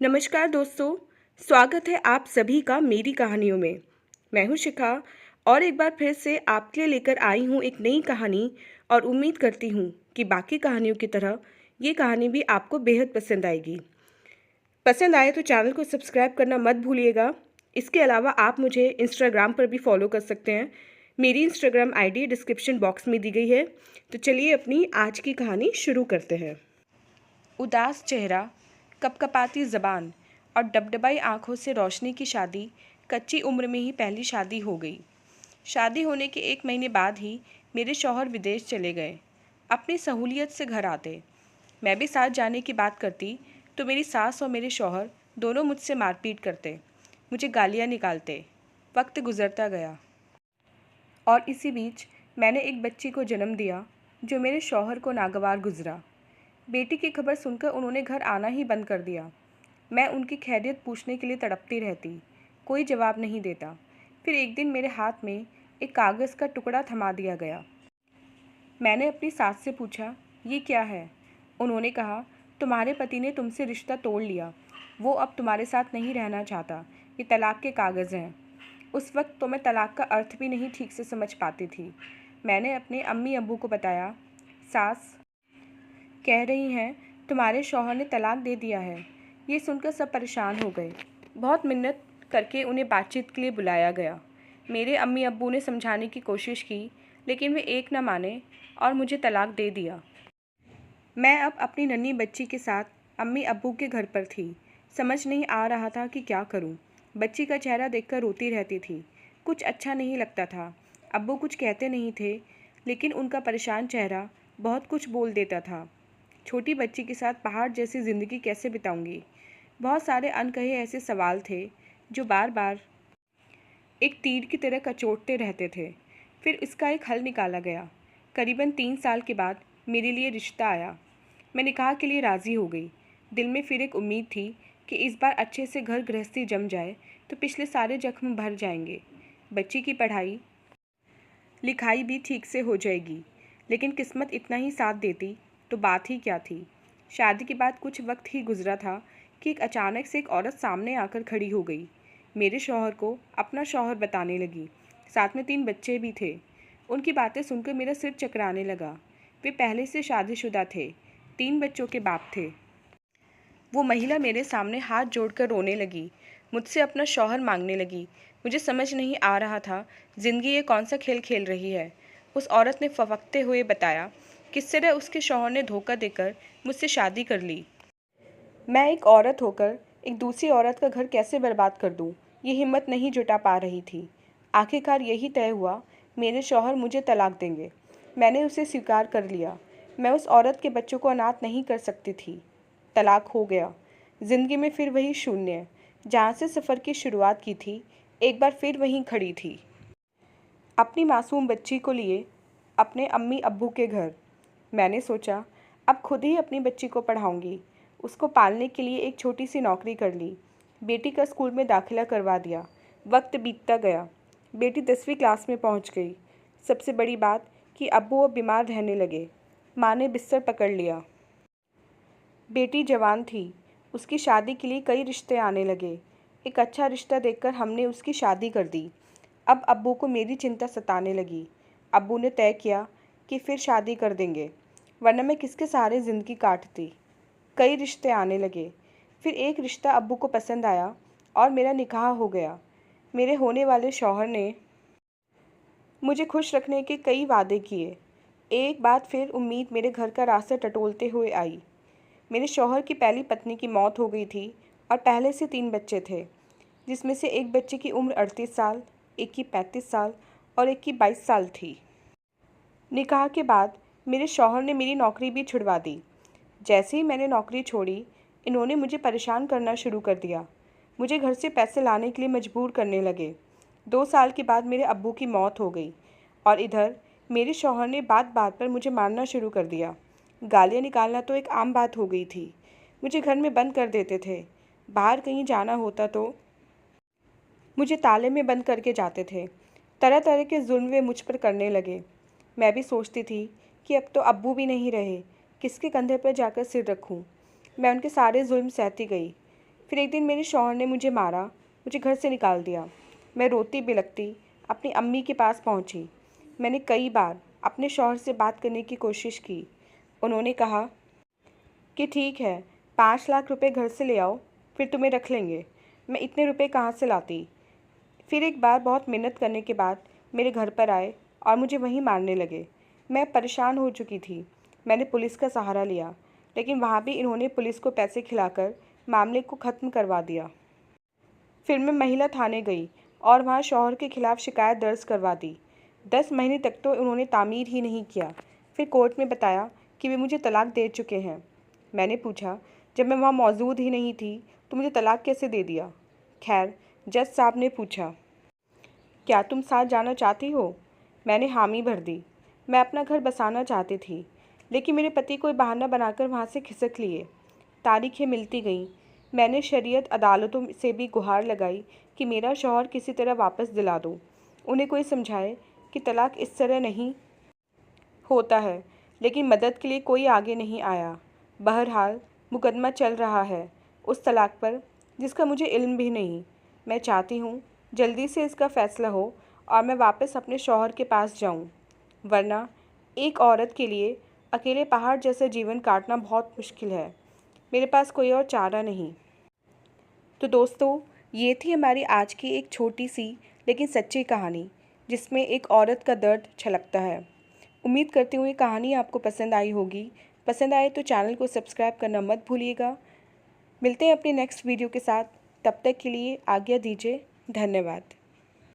नमस्कार दोस्तों। स्वागत है आप सभी का मेरी कहानियों में। मैं हूं शिखा और एक बार फिर से आपके लिए लेकर आई हूं एक नई कहानी और उम्मीद करती हूं कि बाकी कहानियों की तरह ये कहानी भी आपको बेहद पसंद आएगी। पसंद आए तो चैनल को सब्सक्राइब करना मत भूलिएगा। इसके अलावा आप मुझे इंस्टाग्राम पर भी फॉलो कर सकते हैं। मेरी इंस्टाग्राम आईडी डिस्क्रिप्शन बॉक्स में दी गई है। तो चलिए अपनी आज की कहानी शुरू करते हैं। उदास चेहरा, कपकपाती ज़बान और डबडबाई आंखों से रोशनी की शादी कच्ची उम्र में ही पहली शादी हो गई। शादी होने के 1 महीने बाद ही मेरे शौहर विदेश चले गए। अपनी सहूलियत से घर आते। मैं भी साथ जाने की बात करती तो मेरी सास और मेरे शौहर दोनों मुझसे मारपीट करते, मुझे गालियाँ निकालते। वक्त गुजरता गया और इसी बीच मैंने एक बच्ची को जन्म दिया जो मेरे शौहर को नागवार गुजरा। बेटी की खबर सुनकर उन्होंने घर आना ही बंद कर दिया। मैं उनकी खैरियत पूछने के लिए तड़पती रहती, कोई जवाब नहीं देता। फिर एक दिन मेरे हाथ में एक कागज़ का टुकड़ा थमा दिया गया। मैंने अपनी सास से पूछा, ये क्या है? उन्होंने कहा, तुम्हारे पति ने तुमसे रिश्ता तोड़ लिया, वो अब तुम्हारे साथ नहीं रहना चाहता, ये तलाक के कागज़ हैं। उस वक्त तो मैं तलाक का अर्थ भी नहीं ठीक से समझ पाती थी। मैंने अपने अम्मी अब्बू को बताया, सास कह रही हैं तुम्हारे शौहर ने तलाक दे दिया है। ये सुनकर सब परेशान हो गए। बहुत मिन्नत करके उन्हें बातचीत के लिए बुलाया गया। मेरे अम्मी अब्बू ने समझाने की कोशिश की, लेकिन वे एक न माने और मुझे तलाक दे दिया। मैं अब अपनी नन्ही बच्ची के साथ अम्मी अब्बू के घर पर थी। समझ नहीं आ रहा था कि क्या करूं। बच्ची का चेहरा देखकर रोती रहती थी। कुछ अच्छा नहीं लगता था। अब्बू कुछ कहते नहीं थे, लेकिन उनका परेशान चेहरा बहुत कुछ बोल देता था। छोटी बच्ची के साथ पहाड़ जैसी ज़िंदगी कैसे बिताऊंगी? बहुत सारे अनकहे ऐसे सवाल थे जो बार बार एक तीर की तरह कचोटते रहते थे। फिर इसका एक हल निकाला गया। करीबन 3 साल के बाद मेरे लिए रिश्ता आया। मैं निकाह के लिए राज़ी हो गई। दिल में फिर एक उम्मीद थी कि इस बार अच्छे से घर गृहस्थी जम जाए तो पिछले सारे जख्म भर जाएंगे। बच्ची की पढ़ाई लिखाई भी ठीक से हो जाएगी। लेकिन किस्मत इतना ही साथ देती तो बात ही क्या थी। शादी के बाद कुछ वक्त ही गुजरा था कि एक अचानक से एक औरत सामने आकर खड़ी हो गई। मेरे शौहर को अपना शौहर बताने लगी। साथ में 3 बच्चे भी थे। उनकी बातें सुनकर मेरा सिर चकराने लगा। वे पहले से शादीशुदा थे, 3 बच्चों के बाप थे। वो महिला मेरे सामने हाथ जोड़कर रोने लगी, मुझसे अपना शौहर मांगने लगी। मुझे समझ नहीं आ रहा था ज़िंदगी ये कौन सा खेल खेल रही है। उस औरत ने फफकते हुए बताया किस तरह उसके शौहर ने धोखा देकर मुझसे शादी कर ली। मैं एक औरत होकर एक दूसरी औरत का घर कैसे बर्बाद कर दूं, ये हिम्मत नहीं जुटा पा रही थी। आखिरकार यही तय हुआ, मेरे शौहर मुझे तलाक देंगे। मैंने उसे स्वीकार कर लिया। मैं उस औरत के बच्चों को अनाथ नहीं कर सकती थी। तलाक हो गया। ज़िंदगी में फिर वही शून्य, जहाँ से सफ़र की शुरुआत की थी, एक बार फिर वहीं खड़ी थी। अपनी मासूम बच्ची को लिए अपने अम्मी अब्बू के घर। मैंने सोचा अब खुद ही अपनी बच्ची को पढ़ाऊंगी। उसको पालने के लिए एक छोटी सी नौकरी कर ली। बेटी का स्कूल में दाखिला करवा दिया। वक्त बीतता गया। बेटी 10वीं क्लास में पहुंच गई। सबसे बड़ी बात कि अब्बू अब बीमार रहने लगे। माँ ने बिस्तर पकड़ लिया। बेटी जवान थी। उसकी शादी के लिए कई रिश्ते आने लगे। एक अच्छा रिश्ता देखकर हमने उसकी शादी कर दी। अब अब्बू को मेरी चिंता सताने लगी। अब्बू ने तय किया कि फिर शादी कर देंगे, वरना मैं किसके सहारे ज़िंदगी काटती। कई रिश्ते आने लगे। फिर एक रिश्ता अब्बू को पसंद आया और मेरा निकाह हो गया। मेरे होने वाले शौहर ने मुझे खुश रखने के कई वादे किए। एक बात फिर उम्मीद मेरे घर का रास्ता टटोलते हुए आई। मेरे शौहर की पहली पत्नी की मौत हो गई थी और पहले से 3 बच्चे थे, जिसमें से एक बच्चे की उम्र 38 साल, एक की 35 साल और एक की 22 साल थी। निकाह के बाद मेरे शौहर ने मेरी नौकरी भी छुड़वा दी। जैसे ही मैंने नौकरी छोड़ी, इन्होंने मुझे परेशान करना शुरू कर दिया। मुझे घर से पैसे लाने के लिए मजबूर करने लगे। 2 साल के बाद मेरे अब्बू की मौत हो गई और इधर मेरे शौहर ने बात बात पर मुझे मारना शुरू कर दिया। गालियाँ निकालना तो एक आम बात हो गई थी। मुझे घर में बंद कर देते थे। बाहर कहीं जाना होता तो मुझे ताले में बंद करके जाते थे। तरह तरह के जुल्म वे मुझ पर करने लगे। मैं भी सोचती थी कि अब तो अब्बू भी नहीं रहे, किसके कंधे पर जाकर सिर रखूं। मैं उनके सारे जुल्म सहती गई। फिर एक दिन मेरे शौहर ने मुझे मारा, मुझे घर से निकाल दिया। मैं रोती बिलखती अपनी अम्मी के पास पहुंची। मैंने कई बार अपने शौहर से बात करने की कोशिश की। उन्होंने कहा कि ठीक है, 5 लाख रुपए घर से ले आओ, फिर तुम्हें रख लेंगे। मैं इतने रुपए कहाँ से लाती। फिर एक बार बहुत मिन्नत करने के बाद मेरे घर पर आए और मुझे वहीं मारने लगे। मैं परेशान हो चुकी थी। मैंने पुलिस का सहारा लिया, लेकिन वहाँ भी इन्होंने पुलिस को पैसे खिलाकर मामले को ख़त्म करवा दिया। फिर मैं महिला थाने गई और वहाँ शौहर के खिलाफ़ शिकायत दर्ज करवा दी। 10 महीने तक तो उन्होंने तामीर ही नहीं किया। फिर कोर्ट में बताया कि वे मुझे तलाक दे चुके हैं। मैंने पूछा, जब मैं वहाँ मौजूद ही नहीं थी तो मुझे तलाक कैसे दे दिया। खैर, जज साहब ने पूछा, क्या तुम साथ जाना चाहती हो। मैंने हामी भर दी। मैं अपना घर बसाना चाहती थी, लेकिन मेरे पति कोई बहाना बनाकर वहाँ से खिसक लिए। तारीखें मिलती गईं। मैंने शरीयत अदालतों से भी गुहार लगाई कि मेरा शौहर किसी तरह वापस दिला दो। उन्हें कोई समझाए कि तलाक इस तरह नहीं होता है, लेकिन मदद के लिए कोई आगे नहीं आया। बहरहाल मुकदमा चल रहा है उस तलाक पर जिसका मुझे इल्म भी नहीं। मैं चाहती हूँ जल्दी से इसका फ़ैसला हो और मैं वापस अपने शौहर के पास जाऊँ, वरना एक औरत के लिए अकेले पहाड़ जैसा जीवन काटना बहुत मुश्किल है। मेरे पास कोई और चारा नहीं। तो दोस्तों, ये थी हमारी आज की एक छोटी सी लेकिन सच्ची कहानी, जिसमें एक औरत का दर्द छलकता है। उम्मीद करती हूँ ये कहानी आपको पसंद आई होगी। पसंद आए तो चैनल को सब्सक्राइब करना मत भूलिएगा। मिलते हैं अपने नेक्स्ट वीडियो के साथ। तब तक के लिए आज्ञा दीजिए। धन्यवाद।